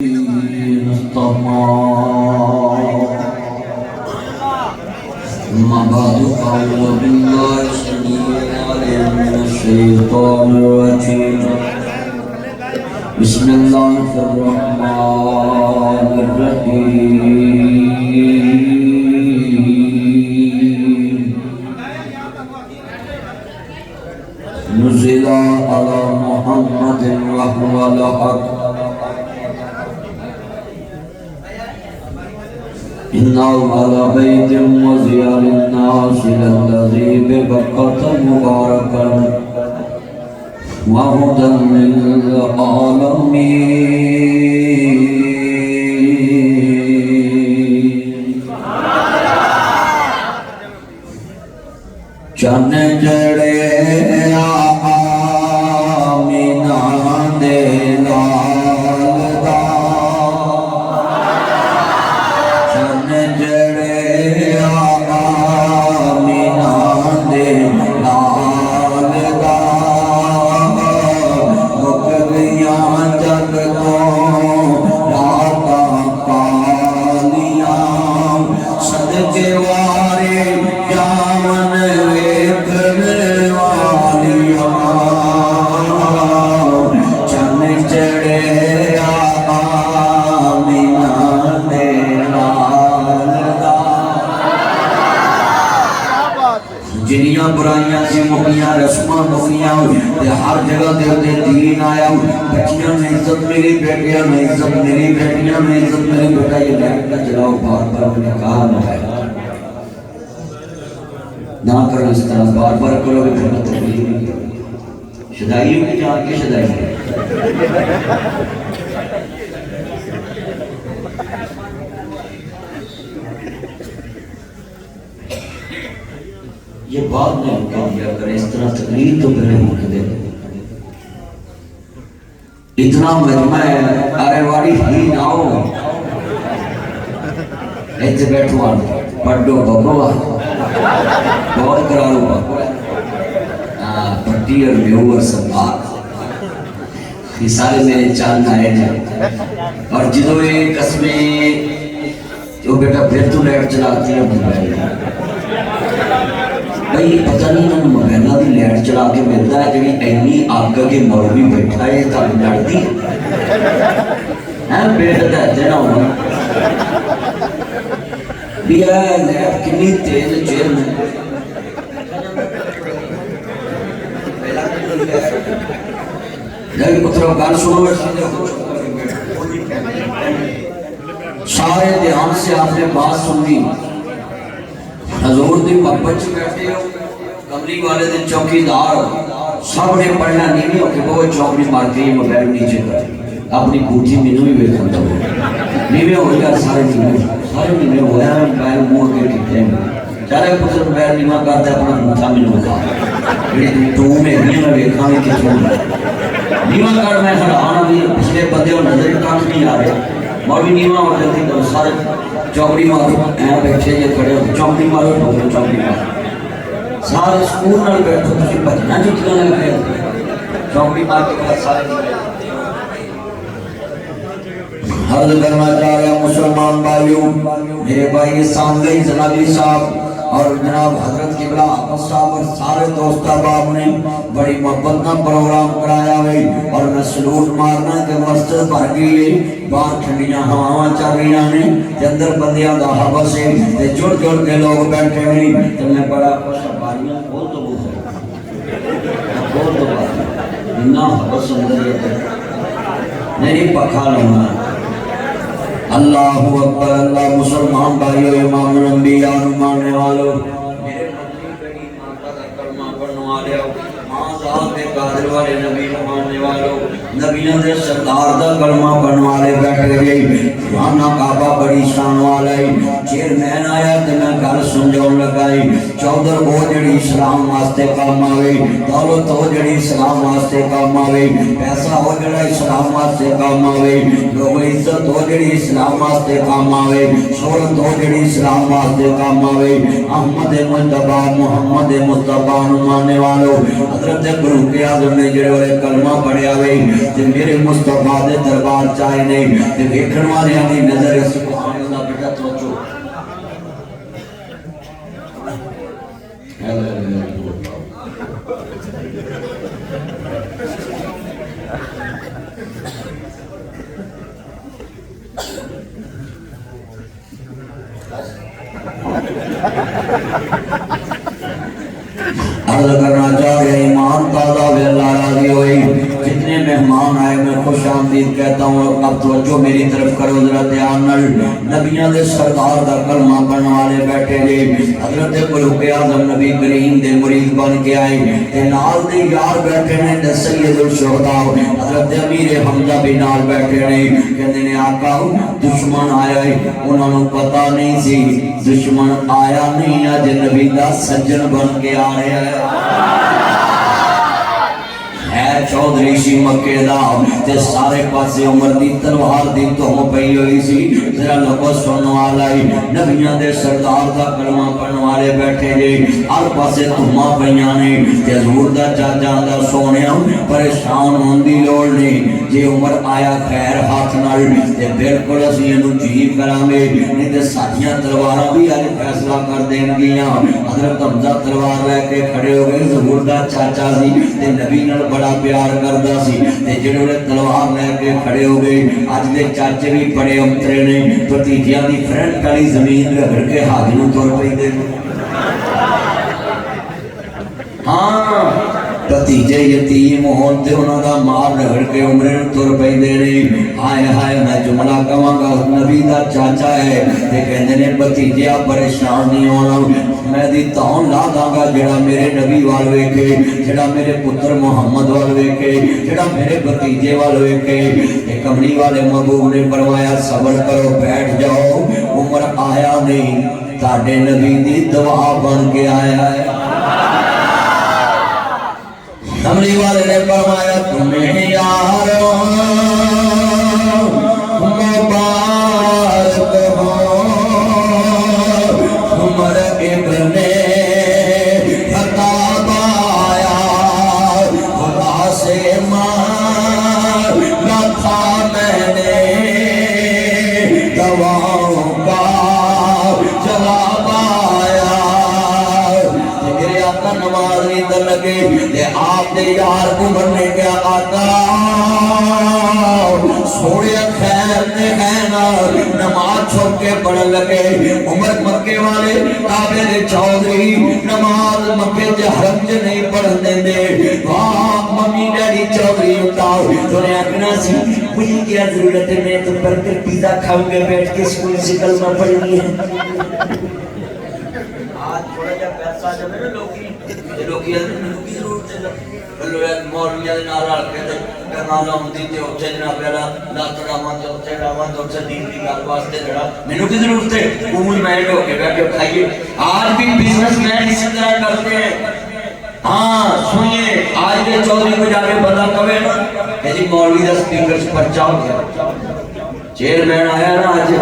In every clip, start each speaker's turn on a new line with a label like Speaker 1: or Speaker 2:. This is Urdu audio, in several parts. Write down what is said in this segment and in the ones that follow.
Speaker 1: أما بعد أعوذ بالله السميع العليم من الشيطان الرجيم بسم الله الرحمن الرحيم نزل على محمد وهو الحق إن أول بيت وزع للناس الذي ببقة مباركا وهدى للعالمين چن جڑے آمینہ دے لال دا چن جڑے آمینہ دے لال دا مک گیاں جگ تو راتاں کالیاں صدقے وارے جاون جنیاں برائیاں سے مکیاں رسماں مکیاں ہر جگہ دے دین آیا بچیاں میں عزت میری بیٹیاں میں عزت میری بیٹیاں میں عزت میری بیٹا یہ بیٹھ کا چلاؤ بار بار انہیں کہا نہ ہے نہ کرو اس طرح بار بار کرو گے پھر تکلیف نہیں کرو شدائیوں کی جان کے شدائی ہے یہ بات نہیں کہہ دیا کرے اس طرح تقریر تو پہلے ہونے دے اتنا مجمع ہے آرے واری ہی نہ ہو ایسے بیٹھو آن پڑھو بابا بہت کرارو بابا پٹی اور میور سنبھار یہ سارے میرے چاند آئے جائے اور جدو ایک قسمیں جو بیٹا پھر تو لیٹ چلاتی ہے موبائل بھئی پتہ نہیں انہوں نے مبینہ دی لیٹ چلا کے ملتا ہے جنہی اینی آگا کے مولوی بیٹھا ہے تب لڑتی ہے بیٹھ دیتے نا ہونا بیا لیٹ کنی تیز چیر میں لیکن پتروں گان سنو سارے دھیان سے آپ نے بات سنی حضور دی محبت سے بیٹھے ہو کملی والے دے چوکی دار سب نے پڑھنا نہیں ہو کہ وہ چوکی مار کے یہ موبائل نیچے کر اپنی کوٹھی مینوں ہی بیٹھا تھا نیوے ہو گیا سارے نیوے ہو گیا موبائل منہ کے کہتے ہیں چارے پتر موبائل نیوا کرتا ہے اپنا مٹھا مینوں کا تو میں نیوا ویکھاں وی کتھوں نیوا کر میں حیران بھی پچھلے بندے اور نظر کاٹ نہیں آ رہے مولوی نیوا ہو جاتی تو سارے چوکڑی مارو ایہاں بیٹھے یہ کھڑے ہو چوکڑی مارو چوکڑی مارو سارے سکول نال بیٹھو تسی بھجنا جتنا لگے چوکڑی مار کے بعد سارے حرد کرنا چاہ رہا مسلمان بھائیوں میرے بھائی سامنے جنابی صاحب اور جناب حضرت قبلہ احمد صاحب اور سارے دوست احباب نے بڑی محبت کا پروگرام کرایا ہوئی اور میں سلوٹ مارنا کہ مسجد بھر گئی ہے باہر ٹھنڈیاں ہواواں چل رہی ہیں تے اندر بندیاں دا حبس ہے تے جڑ جڑ کے لوگ بیٹھے ہیں تے میں بڑا خوش باریاں کھول دو کھول دو اتنا حبس اندر ہے نہیں پکھا لگنا اللہ اکبر اللہ مسلمان بھائیو امام الانبیاء ماننے والو میرے مدنی بڑی ماتا کا کلمہ پڑھنے والے ہو ماں ذات قادر والے نبی ماننے والو نبیوں دے سردار دا کلمہ پڑھنے والے بیٹھ گئے خانہ کعبہ بڑی شان والا ہے چیئرمین آیا تے میں گل سمجھاؤں لگائی چودھر وہ جڑی اسلام واسطے کام آوے دولت ہو جڑی اسلام واسطے کام آوے پیسہ ہو جڑا اسلام واسطے کام آوے لوگ عزت ہو جڑی اسلام واسطے کام آوے شہرت ہو جڑی اسلام واسطے کام آوے احمد مجتبی محمد مصطفیٰ ماننے والو حضرت فاروق اعظم نے جڑے کلمہ پڑھیا وے تے میرے مصطفیٰ دے دربار چائے نہیں تے ویکھن والیاں دی نظر سبحان اللہ بیٹا توجہ عرض کرنا چاہ رہے ایمان تازہ وی اللہ راضی ہوئی جتنے مہمان آئے میں خوش آمدید کہتا ہوں اب توجہ میری طرف کرو ذرا دھیان نال نبیوں دے سردار دا کلمہ پڑھنے والے بیٹھے جے حضرت فاروق اعظم نبی کریم دے مرید بن کے آئے تے نال دے یار بیٹھے نے تے سید الشہداء حضرت امیر حمزہ بھی نال بیٹھے نے کہندے نے آقا دشمن آیا ہے انہاں نوں پتہ نہیں سی دشمن آیا نہیں اج نبی دا سجن بن کے آ رہا ہے چودھری سی مکے دا تے سارے پاسے عمر دی تلوار دی تہم پئی ہوئی سی ذرا لوگوں سننے والا ہی نبیاں دے سردار دا کلمہ پڑھنے والے بیٹھے جے ہر پاسے تہماں پئیاں نے تے حضور دا چاچا دا سونیا پریشان ہون دی لوڑ نہیں جے عمر آیا خیر ہاتھ نال تے بالکل اسی اینو جی کراں گے نہیں تے ساڈیاں تلواراں بھی اج فیصلہ کر دین گیاں حضرت حمزہ تلوار لے کے کھڑے ہو گئے حضور دا چاچا سی تے نبی نال بڑا پیار کردا سی تے جڑے تلوار لے کے کھڑے ہو گئے اج دے چاچے بھی بڑے امترے نے بھتیجیاں دی فرنٹ والی زمین رگڑ کے ہاتھ نوں تر پیندے ہاں بھتیجے یتیم ہون تے انہاں دا مال رگڑ کے عمرے نوں تر پیندے نے ہائے ہائے میں جملہ کہاں گا نبی دا چاچا ہے تے کہندے نے بھتیجیا پریشان نہیں ہونا میں دی تاؤں لا داں گا جڑا میرے نبی وال ویکھے جڑا میرے پتر محمد وال ویکھے جڑا میرے بھتیجے وال ویکھے تے کملی والے محبوب نے فرمایا صبر کرو بیٹھ جاؤ عمر آیا نہیں تاڈے نبی دی دعا بن کے آیا ہے کملی والے نے فرمایا تمہیں یارو مبارک ہو عمر ابن خطاب آیا خدا سے مانگا تھا میں نے دعاؤں کا جواب آیا میرے آقا نماز نہیں در لگے تے آپ دے یار عمر نے کیا آقا سوڑے خیر نے کہنا نماز چھوڑ کے پڑھ لگے عمر مکے والے کعبے دے چودھری نماز مکے دے حرم چ نہیں پڑھ دیندے واہ ممی ڈیڈی چودھری اتاؤ تو نے آکھنا سی مجھے کیا ضرورت ہے میں تو برگر پیزا کھاؤں گے بیٹھ کے اسکول سے کلمہ پڑھنی ہے آج تھوڑا جا پیسہ جب ہے نا لوگی ضرورت ہے مولویاں دے نال رل کے کرنالا ہوندی تے اوتھے جناب والا لاطڑاواں تے اوتھے ڈاواں تے اوتھے دین دی گل واسطے جڑا مینوں کی ضرورت ہے کومل مینڈ ہو کے بیٹھ کے کھائیے آج بھی بزنس مین اسی طرح کرتے ہیں ہاں سنیے آج کے چودھری کو جا کے بندہ کہے نا کہ جی مولوی دا سپیکر پرچا ہو گیا چیئرمین آیا نا آج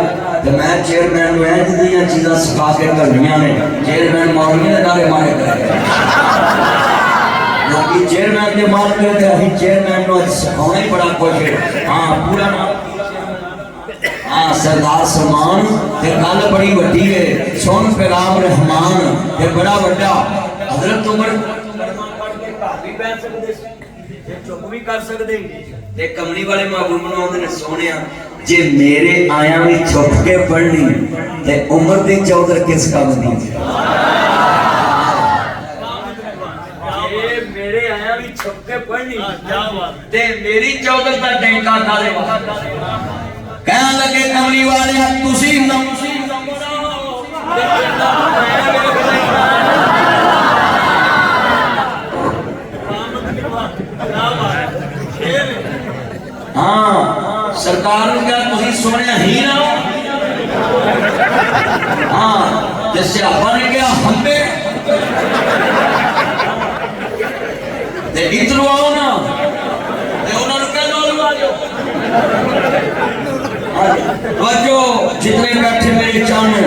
Speaker 1: تو میں چیئرمین نو ایں دیاں چیزاں سکھا کے کرنیاں نے چیئرمین مولوی دے نعرے مارے کرے کیونکہ چیئرمین دے مار کرتے ہیں چیئرمین نو سکھانا ہی بڑا کچھ ہے ہاں پورا نام ہاں سردار سلمان تے گل بڑی وڈی ہے سن پیغام رحمان تے بڑا وڈا حضرت عمر بھی بیٹھ سکتے چپ بھی کر سکتے تے کملی والے محبوب نو آندے نے سونیا جے میرے آیاں بھی چھپ کے پڑھنی تے عمر دی چودھر کس کام دی میرے آیاں بھی چھپ کے پڑھنی تے میری چودھر دا ڈینکا نالے کہنے لگے کملی والے تسی نمسی ہاں سرکار نے کہا تسی سونے ہی نہ ہو ہاں جیسے آبا نے کہا ہم پہ تے اترو آؤ نا تے انہوں نے کہا نولو آجو وجو جتنے بیٹھے میرے چانے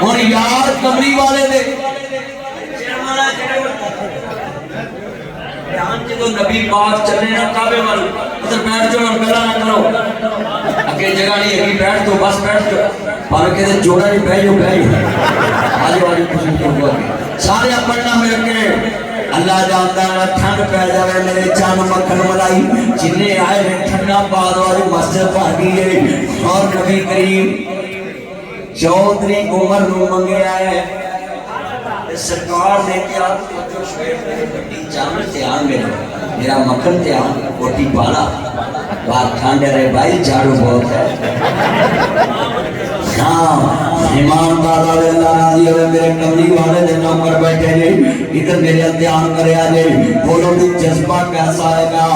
Speaker 1: اور یار کمری والے دے ہاں جدو نبی پاک چلے نا کعبے وال ادھر بیٹھ جاؤ اور گلا نہ کرو اگے جگہ نہیں ہے بیٹھ تو بس بیٹھ جاؤ پاوے کہتے جوڑا نہیں بہ جاؤ آجو آجو کچھ نہیں ہوا سارے پڑھنا مل کے اللہ جانتا ہے ٹھنڈ پہ جائے میرے چان مکھن ملائی جنہیں آئے ہیں ٹھنڈا بعد والی مسجد پاکی ہے اور نبی کریم 14 عمر نو منگے آئے سرکار نے کیا جو شویب میرے بٹی چان تیان میرا مکھن تیان کوٹی پالا بات ٹھنڈے رہے بھائی جھاڑو بہت ہے ہاں امام دادا اللہ راضی ہوئے میرے کملی والے دن نوکر بیٹھے جی ادھر میرے امتحان کرے آجے بولو بھی جذبہ کیسا ہے گا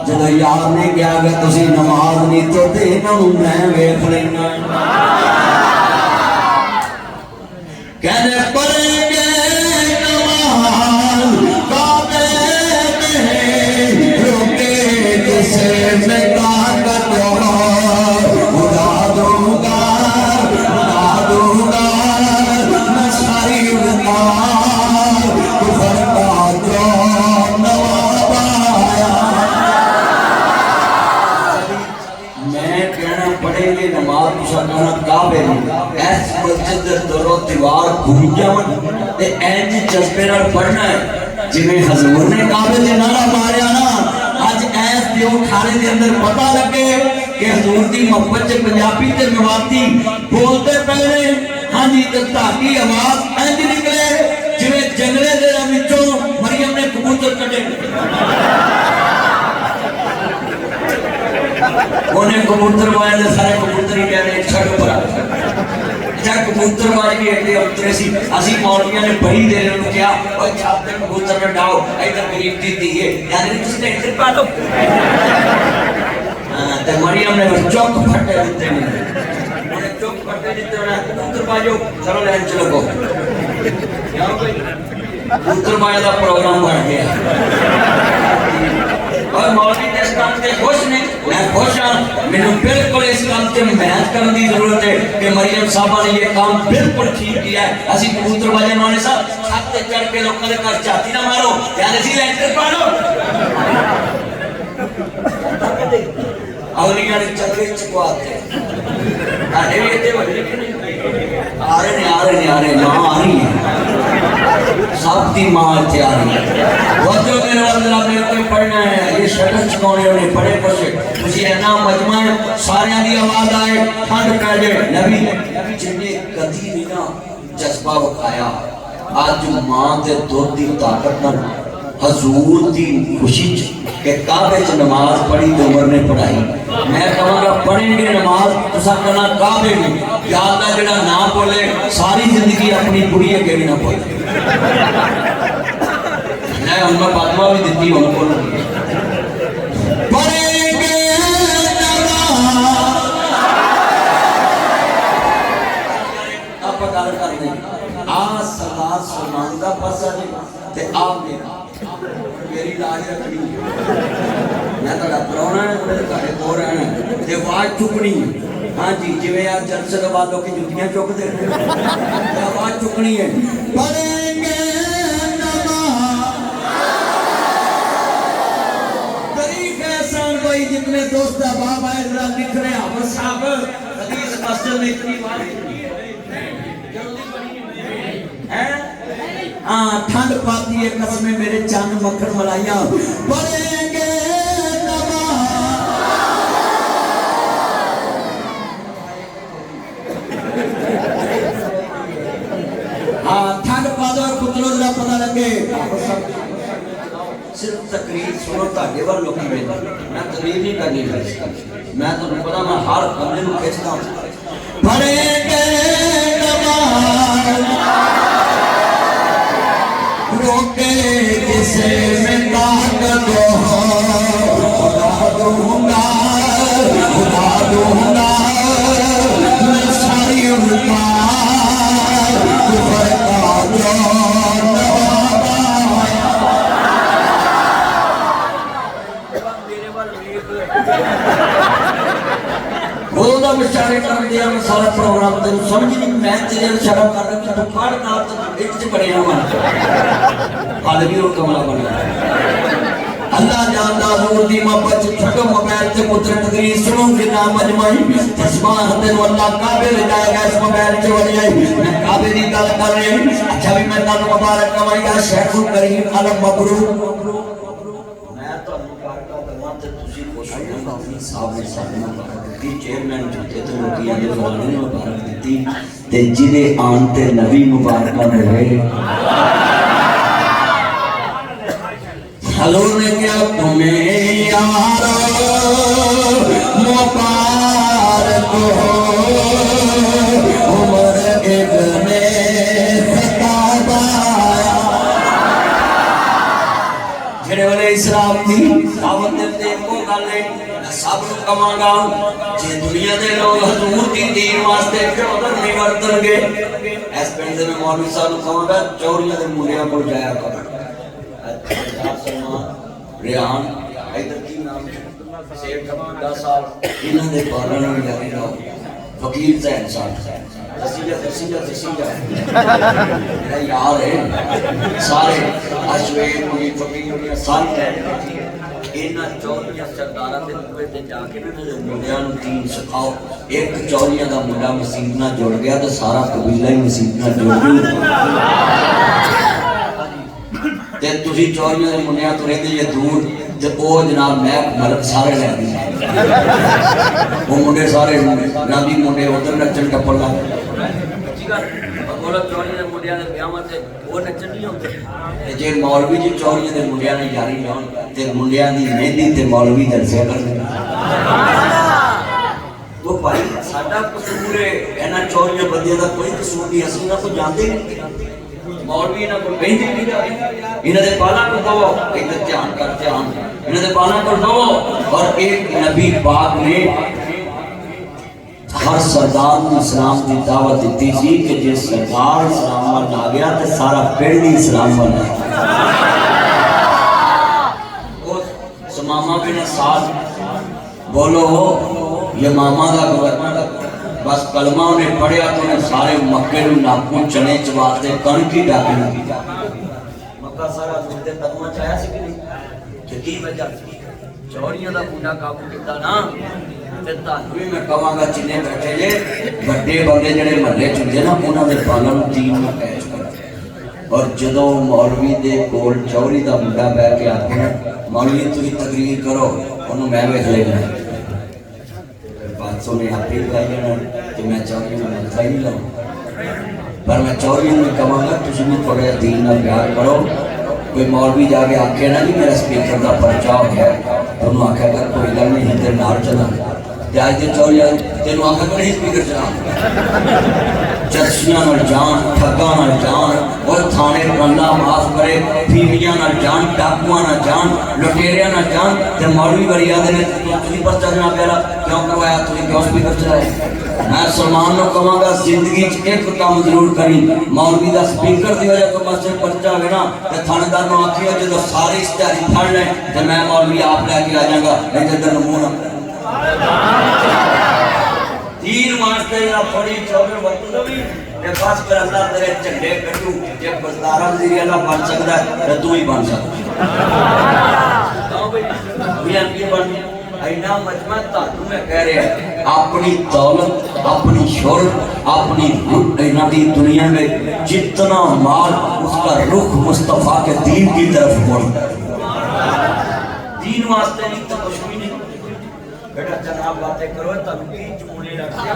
Speaker 1: جدو یاد نہیں کیا گیا تسی نماز نہیں تو انہوں میں ویکھ لینا کہنے پڑھیں گے نماز کعبے میں روکے جسے میں طاقت ہو اڑا دوں گا میں ساری امار کفر کا درون نواب آیا میں کہنا پڑھیں گے نماز کسا کہنا کعبے میں ایس مسجد درو دیوار گھوم جاؤں تے اینج جذبے نال پڑھنا ہے جنہیں حضور نے کعبے دے نعرہ ماریا نا آج ایس دیو کھانے دے اندر پتہ لگے کہ حضور دی محبت سے پنجابی تے میواتی بولتے پہلے ہاں جی تاکی آواز اینج نکلے جنہیں جنگلے دے وچوں مریم نے کبوتر کٹے انہیں کبوتر مائے دے سارے کبوتر ہی کہنے چھڑ پڑا جہاں کبوتر مائے بھی ایک دے اترے سی اسی مولویاں نے بڑی دے رہے کیا اور چھاپتے کبوتر میں ڈاؤ ایدھر غریب دی دیئے یعنی تسی نے اتر پا دو تے مریم نے چوک پھٹے دیتے انہیں چوک پھٹے دیتے انہیں کبوتر باجو چلو لین چلو گو کبوتر مائے دا پروگرام بڑھ گیا اور مولوی نے اس کام سے خوش نہیں میں خوش ہوں میں نے بالکل اس کام سے محنت کرنے کی ضرورت ہے کہ مریم صاحبہ نے یہ کام بالکل ٹھیک کیا ہے اسی کبوتر بازے نوانے صاحب چھاتے چڑھ کے لوگوں نے کہا چاہتی نہ مارو یعنی اسی لینٹر پاڑو اولیاء نے چکرے چکواتے آنے بھی اتنے بڑھے آ رہے ماں آ رہی ہے سب دی ماں اتنے آ رہی ہے وقت جو میرے اللہ میرے کوئی پڑھنا ہے یہ شکل چکونے انہیں پڑھے پڑھے مجھے اینا مجمع ہے سارے دی آواز آئے ٹھنڈ پہ جائے نبی جنہیں کدھی نہیں نا جذبہ وکھایا آج جو ماں دے دودھ دی طاقت نہ حضور دی خوشی کہ کعبے چ نماز پڑھی تو عمر نے پڑھائی میں کہوں گا پڑھیں گے نماز تو سا کہنا کعبے میں یا اللہ جڑا نہ بولے ساری زندگی اپنی بڑی ہے کہ بھی نہ بولے میں ان میں فاطمہ بھی دیتی ہوں کو پڑھیں گے نماز آپ گل کر دیں آ سردار سلمان دا پاسا جی تے آپ میرا میری لاج رکھنی میں تڑا پرونا ہے میرے تڑے کو رہنا ہے تے آواز چکنی ہاں جی جویں آپ جلسے کے بعد لوگ جتیاں چک دے آواز چکنی ہے پڑھیں گے نماز طریق احسان بھائی جتنے دوست احباب آئے ذرا لکھ رہے ہیں حافظ صاحب حدیث مسجد میں اتنی بات ٹھنڈ پاتی ہے قسمیں میرے چاند مکھن ملائیاں پڑھیں گے نماز ٹھنڈ پاتا اور کتلوں ذرا پتہ لگے صرف تقریر سنو تاکہ وہ لوگ کی میں تقریر نہیں کرنی میں تو پتا میں ہر کمرے کو کھینچتا ہوں پڑھیں گے نماز روکے جسے میں طاقت ہو خدا دوں گا میں ساری امار کفر کا درون نواب خدا بشارے کر دیا میں سارا پروگرام تین سمجھ نہیں میں تیرے شرم کر رہا کہ پڑھ نال تو ایک سے بڑے ہوں حال بھی اور کملہ بنا اللہ جاندا حضور دی محبت چھٹو موبائل تے پتر تقریر سنو کہ نام مجمعی تسبیح تینو اللہ کعبے لے جائے گا اس موبائل چ وڑ جائے میں کعبے دی گل کر رہی ہوں اچھا بھی میں تانوں مبارک کہاں یا شیخ الکریم علم مبروک میں تو مبارکہ کرواں تے تسی خوش ہو صاحب نے سامنے مبارک دی چیئرمین جتے تے لوکیاں دے فلانے نے مبارک دتی تے جنے آن تے نبی مبارکہ دے حضور نے کیا تمہیں یارا مبارک ہو عمر ابن خطاب آیا جڑے والے اسلام دی دعوت دے کو گل ہے سب نوں کہاں گا جے دنیا دے لوگ حضور دی دین واسطے چودر نہیں ورتن گے اس پنڈ دے میں مولوی صاحب نوں کہاں گا چوریاں دے منڈیاں کول جایا کرو ریان ایدر کی نام سیب کمانڈا صاحب انہوں نے پالانا میں جاری رہا فقیر زین صاحب تسیجہ میرا یار ہے سارے اشویر ہوئی فقیر ہوئی ساری کہہ اینا چوریاں سردارہ دے دوئے دے جا کے منڈیاں نو تین سکھاؤ ایک چوریاں دا منڈا مسیدنا جوڑ گیا تو سارا قبیلہ ہی مسیدنا جوڑ گیا تے تسی چوریاں دے منڈیاں تو رہتے یہ دور تے او جناب میں ملک سارے لے دی وہ منڈے سارے نابی منڈے ادھر نچن ٹپڑ لگ بولا چوریاں دے منڈیاں دے بیاواں تے وہ نچن نہیں ہوندے تے جے مولوی جی چوریاں دے منڈیاں نے جاری لاؤن تے منڈیاں دی مہندی تے مولوی درسیا کرنے تو بھائی ساڈا قصور ہے اینا چوریاں بندیاں دا کوئی قصور نہیں اسی نہ کو جانتے مولوی انہاں کو کہیں نہیں جائے انہاں دے پالا کو دو ایک دھیان کر دھیان انہاں دے پالا کو دو اور ایک نبی پاک نے ہر سردار کو اسلام کی دعوت دیتی تھی کہ جس سردار اسلام وال آ گیا تو سارا پنڈ ہی اسلام وال آ سماما بن اسعد بولو یہ ماما دا گورنر بس کلمہ انہیں پڑھیا تو انہیں سارے مکے نو ناکو چنے چواتے کنکی ڈاکے نو مکہ سارا مردے قدمہ چاہیا سی کہ نہیں کی وجہ چوریاں دا پونا قابو کیتا نا تے تانوی میں کہاں گا چنے بیٹھے جے بڑے بندے جڑے محلے چندے نا انہاں دے پالن تین نو کیچ کر اور جدوں مولوی دے کول چوری دا منڈا بیٹھ کے آتے ہیں مولوی تسی تقریر کرو انہوں میں ویکھ لینا بات سونے آپ ہی کہا جانا کہ میں چوریوں میں ملتا ہی نہیں لاؤں پر میں چوریوں میں کہاں گا تجھے میں تھوڑے دین نہ پیار کرو کوئی مولوی جا کے آکھے نا کہ میرا سپیکر دا پرچا ہو گیا تو انہوں آکھا کر کوئی گل نہیں ہندر نار چلا جائے تے چوریاں تینوں آکھا کر نہیں سپیکر چلا چرسیاں نال جان ٹھگاں نال جان اور تھانے اللہ معاف کرے بیویاں نال جان ڈاکواں نال جان لٹیریاں نال جان تے مولوی بری آدھے نے تسی پرچا جناب پیرا کیوں کروایا تسی کیوں سپیکر چلائے میں سلمان نو کہاں گا زندگی چ ایک کام ضرور کریں مولوی دا سپیکر دی وجہ تو مسجد پرچا ہوئے نا تے تھانے دار نو آکھیا جدوں ساری اشتہاری پھڑ لیں تے میں مولوی آپ لے کے آ جاؤں گا نہیں تے نمون دین واسطے یا تھوڑی چوبے وقت دو بھی تے بس کر اللہ تیرے جھنڈے کٹو جے بزدارا وزیر اللہ بن سکدا ہے تے تو ہی بن سکدا ہے کی بن اینا مجمع تانوں میں کہہ رہے ہیں اپنی دولت اپنی شہرت اپنی اینا دی دنیا میں جتنا مال اس کا رخ مصطفیٰ کے دین کی طرف مڑ دین واسطے نہیں تو کچھ بھی نہیں بیٹا جناب باتیں کرو تب کی چوڑے رکھتے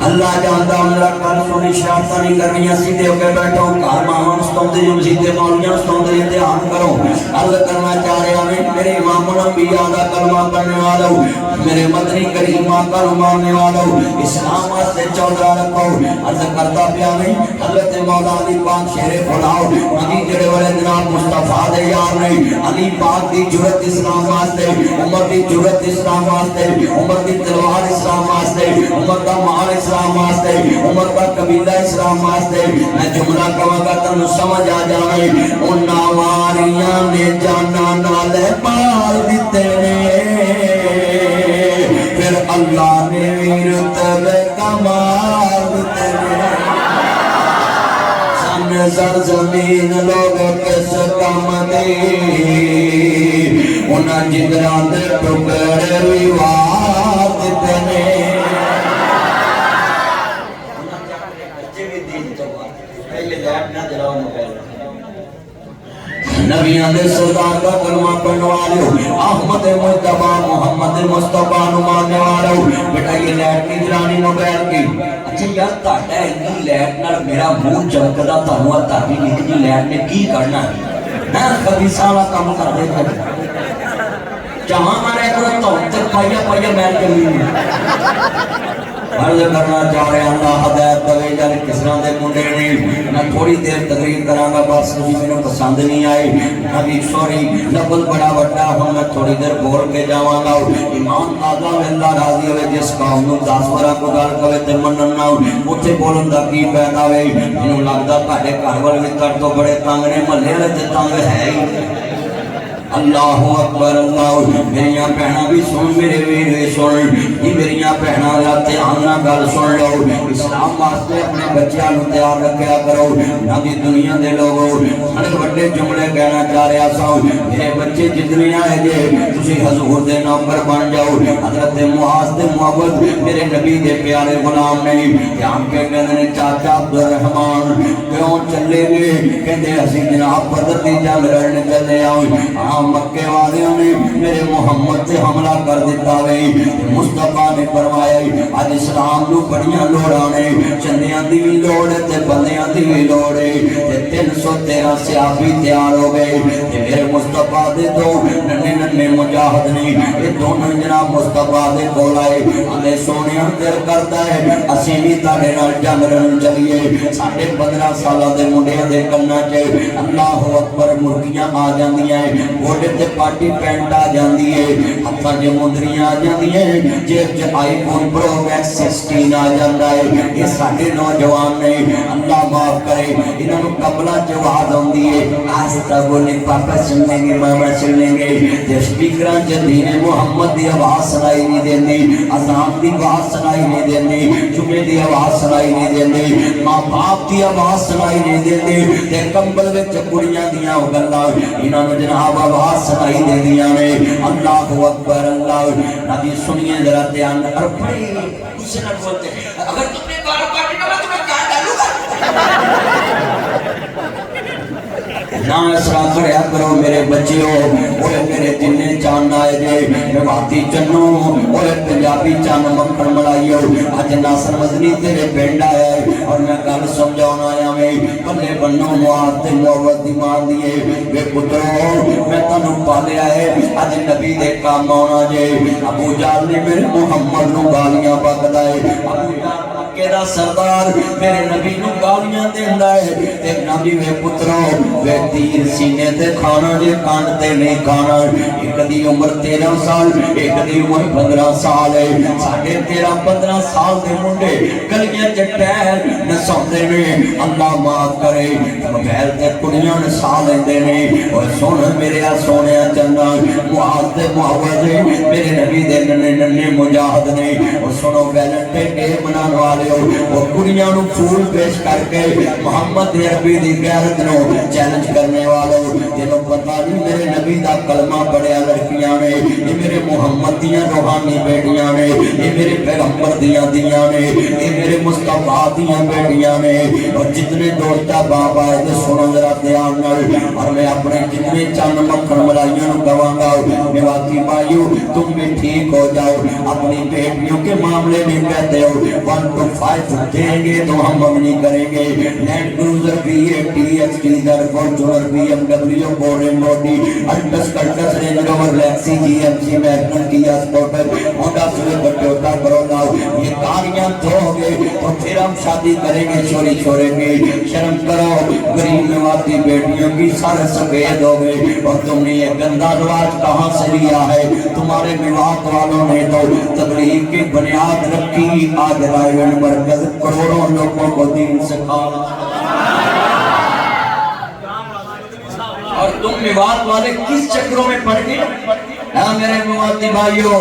Speaker 1: اللہ جانتا میرا کل سونی شرارتاں نہیں کرنیاں سیدھے ہو کے بیٹھو گھر ماں استوندے جو مسیدے مولویاں استوندے دھیان کرو عرض کرنا چاہ رہا میں میرے امام الانبیاء دا کلمہ پڑھنے والا ہوں میرے مدنی کریم آقا نو ماننے والا ہوں اسلام واسطے چودہ رکھو عرض کرتا پیا میں حضرت مولا علی پاک شیر کھلاؤ نبی جڑے والے جناب مصطفیٰ دے یار نہیں علی پاک دی جرت اسلام واسطے عمر دی جرت اسلام واسطے عمر دی تلوار اسلام واسطے عمر دا مال اسلام واسطے عمر دا قبیلہ اسلام واسطے میں جملہ کہاں گا تنو سمجھ آ جائے انہاں واریاں نے جانا نالے پال دیتے نے پھر اللہ نے رتبے کمال دیتے نے سن سرزمین لوگ کس کام دی انہاں جگراں دے ٹکڑے بھی وار دیتے نے نبیان دے سردار کا کلمہ پڑھنے والے ہو احمد مجتبہ محمد مصطفیٰ نمانے والے ہو بیٹا یہ لیٹ نہیں جرانی نو بیل کی اچھا یار تاٹا اتنی لیٹ نال میرا منہ چمکدا تانوں تاٹی نکلی لیٹ نے کی کرنا ہے کبھی سالا کام کر دے کر جہاں مارے کرو تو تک پایا میل کے لیے عرض کرنا چاہ رہے ہیں اللہ ہدایت دوے جانے کس طرح دے منڈے نہیں میں تھوڑی دیر تقریر کروں گا بس مجھے میں پسند نہیں آئی نبی سوری لفظ بڑا بڑا ہوں میں تھوڑی دیر بول کے جاواں گا ایمان آدھا اللہ راضی ہوئے جس قوم نو 10 برا کو گل کوے تے منن نہ اوتھے بولن دا کی فائدہ وے مینوں لگدا تہاڈے گھر والے وچ تو بڑے تنگ نے محلے والے تے تنگ ہے ہی اللہ اکبر اللہ میریاں بہناں بھی سن میرے ویرے سن یہ میریاں بہناں دا دھیان نال گل سن لو اسلام واسطے اپنے بچیاں نوں تیار رکھیا کرو نہ دی دنیا دے لوگو بڑے بڑے جملے کہنا چاہ رہا سا میرے بچے جتنے آئے جے تسی حضور دے نوکر بن جاؤ حضرت معاذ تے معبد میرے نبی دے پیارے غلام نے دھیان کے کہندے چاچا عبدالرحمان کیوں چلے گئے کہندے اسی جناب بدر دی جنگ لڑنے چلے آؤ مکے والیوں نے میرے محمد سے حملہ کر دیتا وے مصطفیٰ نے فرمایا آج اسلام نو بڑیاں لوڑاں نے چندیاں دی بھی لوڑ ہے تے بندیاں دی بھی لوڑ ہے تے 313 صحابی تیار ہو گئے تے میرے مصطفیٰ دے دو ننے مجاہد نے یہ دونوں جناب مصطفیٰ دے کول آئے ہمیں سونیاں دل کرتا ہے اسی بھی تاڑے نال جنگ لڑن چلیے ساڈے 15 سالاں دے منڈیاں دے کرنا چاہیے اللہ اکبر مرغیاں آ جاندیاں گوڑے تے پارٹی پینٹ آ جاندی ہے ہتھاں دے مندریاں آ جاندی ہے جیب چ آئی فون پرو میکس 16 آ جاندا ہے یہ ساڈے نوجوان نے اللہ معاف کرے انہاں نوں قبلہ چ آواز آندی ہے آج تک بولے پاپا سن لیں گے ماما سن لیں گے تے سپیکراں چ دین محمد دی آواز سنائی نہیں دیندی اذان دی آواز سنائی نہیں دیندی جمعے دی آواز سنائی نہیں دیندی ماں باپ دی آواز سنائی نہیں دیندی تے کمبل وچ کڑیاں دیاں گلاں انہاں نوں جناب آواز سنائی دے دیا نے اللہ اکبر اللہ نبی سنیے ذرا دھیان اور بڑے اس سے نہ بولتے اگر تم نے بار کاٹی نہ تو میں کاٹ ڈالوں گا نہ اسرا کریا کرو میرے بچے ہو اوے میرے جننے چاند آئے جے میں واتی چنو اوے پنجابی چاند مکھن ملائی ہو اج ناصر مدنی تیرے پنڈ آیا ہے اور میں گل سمجھانا آیا میں بلے بنو معاذ تے معاوض دی مان دیے بے پترو میں تانوں پالیا ہے اج نبی دے کام آنا جے ابو جہل نے میرے محمد نوں گالیاں بکدا ہے ابو جہل مکے دا سردار میرے نبی نوں گالیاں دیندا ہے تے نبی وے پترو وے تیر سینے تے کھانا جے کانڈ تے نہیں کھانا ایک دی عمر 13 سال ایک دی عمر 15 سال ہے ساڑھے 13-15 سال دے منڈے گلیاں چٹیر نسوندے نے اللہ معاف کرے بغیر تے کڑیاں نسا لیندے نے اور سن میرے سونے چنگا معاذ تے معاوض میرے نبی دے ننے مجاہد نے اور سنو ویلنٹے ڈے منان والے ہو وہ کڑیاں نو پھول پیش کر کے محمد عربی دی غیرت نو چیلنج کرنے والوں جنہوں پتہ نہیں میرے نبی دا کلمہ پڑھیا لڑکیاں نے یہ میرے محمد دیاں روحانی بیٹیاں نے یہ میرے پیغمبر دیاں نے یہ میرے مصطفیٰ دیاں بیٹیاں نے اور جتنے دوستا باپ آئے تھے سنو ذرا دھیان نال اور میں اپنے جتنے چند مکھن ملائیوں کہوں گا میں واقعی بھائیو تم بھی ٹھیک ہو جاؤ اپنی بیٹیوں کے معاملے میں کہتے ہو 1 to 5 دیں گے تو ہم ممنی کریں گے Land Cruiser V8 TX Fortuner BMW بورے موڈی Altis Cultus Range Rover Lexus GMC Magnum Kia سپورٹر ہونڈا سویپ ٹویوٹا کرولا یہ گاڑیاں دو گے تو پھر ہم شادی کریں گے چوری چھوڑیں گے شرم کرو غریب نواتی بیٹیوں کی سارے سفید ہو گئے اور تم نے یہ گندا رواج کہاں سے لیا ہے تمہارے میوات والوں نے تو تبلیغ کی بنیاد رکھی آج رائیون مرکز کروڑوں لوگوں کو دین سکھانا اور تم میوات والے کس چکروں میں پڑ گئے میرے موادی بھائیوں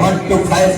Speaker 1: 1 to 5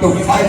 Speaker 1: to 5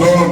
Speaker 1: 2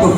Speaker 1: to